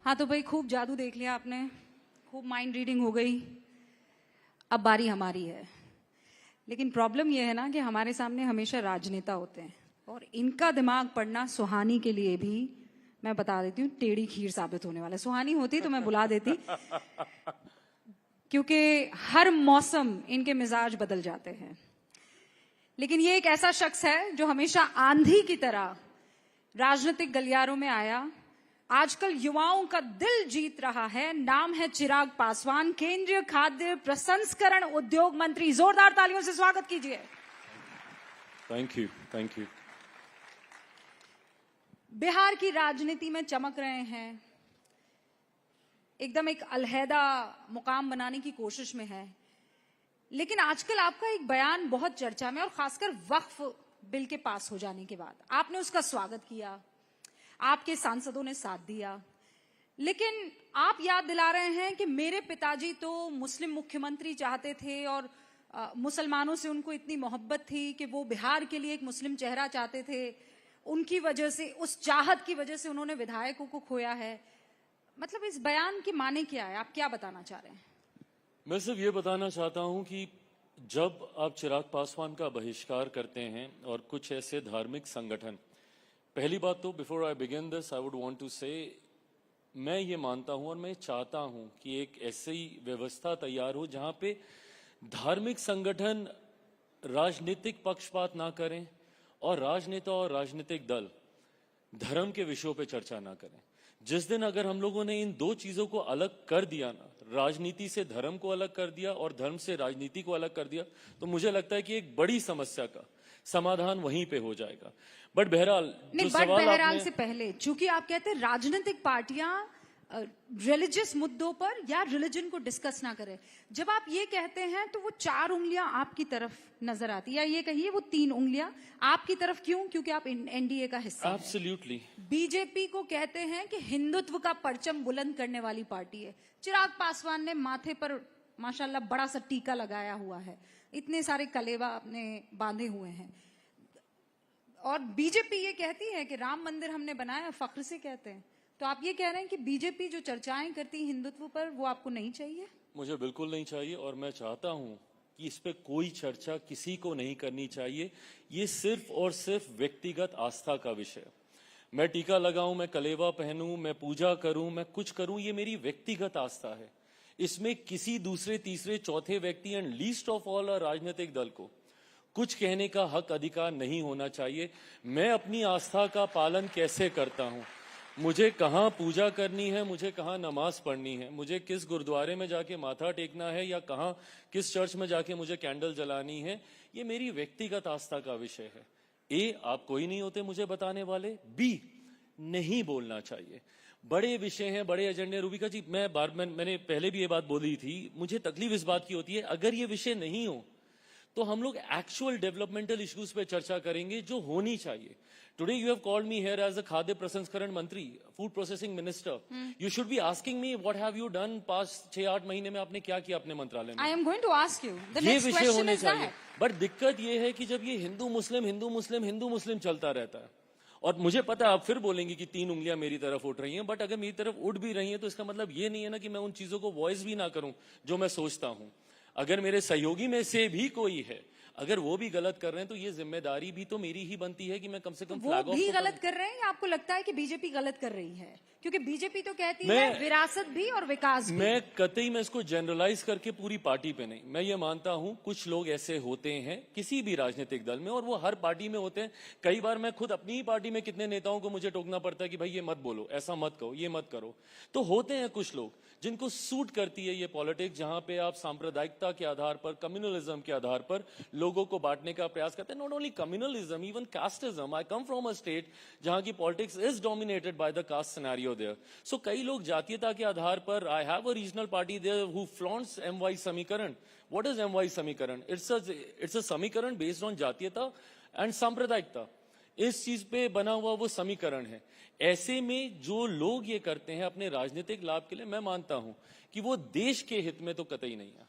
हाँ तो भाई खूब जादू देख लिया आपने, खूब माइंड रीडिंग हो गई, अब बारी हमारी है। लेकिन प्रॉब्लम यह है ना कि हमारे सामने हमेशा राजनेता होते हैं और इनका दिमाग पढ़ना सुहानी के लिए भी, मैं बता देती हूँ, टेढ़ी खीर साबित होने वाला है। सुहानी होती तो मैं बुला देती, क्योंकि हर मौसम इनके मिजाज बदल जाते हैं। लेकिन ये एक ऐसा शख्स है जो हमेशा आंधी की तरह राजनीतिक गलियारों में आया, आजकल युवाओं का दिल जीत रहा है। नाम है चिराग पासवान, केंद्रीय खाद्य प्रसंस्करण उद्योग मंत्री। जोरदार तालियों से स्वागत कीजिए। Thank you, thank you. Bihar की राजनीति में चमक रहे हैं, एकदम एक अलहदा मुकाम बनाने की कोशिश में है। लेकिन आजकल आपका एक बयान बहुत चर्चा में, और खासकर वक्फ बिल के पास हो जाने के बाद आपने उसका स्वागत किया, आपके सांसदों ने साथ दिया, लेकिन आप याद दिला रहे हैं कि मेरे पिताजी तो मुस्लिम मुख्यमंत्री चाहते थे और मुसलमानों से उनको इतनी मोहब्बत थी कि वो बिहार के लिए एक मुस्लिम चेहरा चाहते थे। उनकी वजह से, उस चाहत की वजह से उन्होंने विधायकों को खोया है। मतलब इस बयान की माने क्या है, आप क्या बताना चाह रहे हैं? मैं सिर्फ ये बताना चाहता हूं कि जब आप चिराग पासवान का बहिष्कार करते हैं और कुछ ऐसे धार्मिक संगठन, पहली बात तो before I begin this I would want to say, मैं ये मानता हूं और मैं चाहता हूं कि एक ऐसी व्यवस्था तैयार हो जहां पे धार्मिक संगठन राजनीतिक पक्षपात ना करें और राजनेता और राजनीतिक दल धर्म के विषयों पे चर्चा ना करें। जिस दिन अगर हम लोगों ने इन दो चीजों को अलग कर दिया ना, राजनीति से धर्म को अलग कर दिया और धर्म से राजनीति को अलग कर दिया, तो मुझे लगता है कि एक बड़ी समस्या का समाधान वहीं पे हो जाएगा। बट बहरहाल से पहले, चूंकि आप कहते हैं राजनीतिक पार्टियां रिलीजियस मुद्दों पर या रिलीजन को डिस्कस ना करें, जब आप ये कहते हैं तो वो 4 उंगलियां आपकी तरफ नजर आती, या ये कहिए वो 3 उंगलियां आपकी तरफ। क्यों? क्योंकि आप एनडीए का हिस्सा हैं। एब्सोल्युटली। बीजेपी को कहते हैं कि हिंदुत्व का परचम बुलंद करने वाली पार्टी है। चिराग पासवान ने माथे पर माशाल्लाह बड़ा सा टीका लगाया हुआ है, इतने सारे कलेवा अपने बांधे हुए हैं, और बीजेपी ये कहती है कि राम मंदिर हमने बनाया, फख्र से कहते हैं। तो आप ये कह रहे हैं कि बीजेपी जो चर्चाएं करती है हिंदुत्व पर, वो आपको नहीं चाहिए? मुझे बिल्कुल नहीं चाहिए, और मैं चाहता हूं कि इस पे कोई चर्चा किसी को नहीं करनी चाहिए। ये सिर्फ और सिर्फ व्यक्तिगत आस्था का विषय है। मैं टीका लगाऊं, मैं कलेवा पहनूं, मैं पूजा करूं, मैं कुछ करूं, ये मेरी व्यक्तिगत आस्था है। इसमें किसी दूसरे, तीसरे, चौथे व्यक्ति एंड लीस्ट ऑफ ऑल राजनीतिक दल को कुछ कहने का हक, अधिकार नहीं होना चाहिए। मैं अपनी आस्था का पालन कैसे करता हूं, मुझे कहाँ पूजा करनी है, मुझे कहाँ नमाज पढ़नी है, मुझे किस गुरुद्वारे में जाके माथा टेकना है, या कहाँ किस चर्च में जाके मुझे कैंडल जलानी है, ये मेरी व्यक्तिगत आस्था का विषय है। ए, आप कोई नहीं होते मुझे बताने वाले। बी, नहीं बोलना चाहिए। बड़े विषय हैं, बड़े एजेंडे। रूबिका जी, मैंने पहले भी ये बात बोली थी, मुझे तकलीफ इस बात की होती है, अगर ये विषय नहीं हो तो हम लोग एक्चुअल डेवलपमेंटल इश्यूज पे चर्चा करेंगे जो होनी चाहिए। Today you have called me here as a खाद्य प्रसंस्करण मंत्री, food processing minister. You should be asking me what have you done past 6-8 महीने में, आपने क्या किया अपने मंत्रालय में। I am going to ask you, ये विषय होने चाहिए। बट दिक्कत ये है कि जब ये हिंदू मुस्लिम हिंदू मुस्लिम हिंदू मुस्लिम चलता रहता है, और मुझे पता है आप फिर बोलेंगे कि 3 उंगलियां मेरी तरफ उठ रही हैं, बट अगर मेरी तरफ उठ भी रही हैं तो इसका मतलब ये नहीं है ना कि मैं उन चीजों को वॉइस भी ना करूं जो मैं सोचता हूं। अगर मेरे सहयोगी में से भी कोई है, अगर वो भी गलत कर रहे हैं, तो ये जिम्मेदारी भी तो मेरी ही बनती है कि मैं कम से कम वो भी गलत कर रहे हैं, या आपको लगता है कि बीजेपी गलत कर रही है? क्योंकि बीजेपी तो कहती है विरासत भी और विकास भी। मैं कतई मैं इसको जनरलाइज करके पूरी पार्टी पे नहीं, मैं ये मानता हूं कुछ लोग ऐसे होते हैं किसी भी राजनीतिक दल में, और वो हर पार्टी में होते हैं। कई बार मैं खुद अपनी ही पार्टी में कितने नेताओं को मुझे टोकना पड़ता है कि भाई ये मत बोलो, ऐसा मत कहो, ये मत करो। तो होते हैं कुछ लोग जिनको सूट करती है ये पॉलिटिक्स, जहां पे आप सांप्रदायिकता के आधार पर, कम्युनलिज्म के आधार पर लोगों को बांटने का प्रयास करते हैं। Not only communalism, even casteism. I come from a state जहां की politics is dominated by the caste scenario there. So कई लोग जातीयता के आधार पर, I have a regional party there who flaunts MY समीकरण। व्हाट इज MY समीकरण? इट्स अ समीकरण बेस्ड ऑन जातीयता एंड सांप्रदायिकता। इस चीज पे बना हुआ वो समीकरण है। ऐसे में जो लोग ये करते हैं अपने राजनीतिक लाभ के लिए, मैं मानता हूं कि वो देश के हित में तो कतई नहीं है।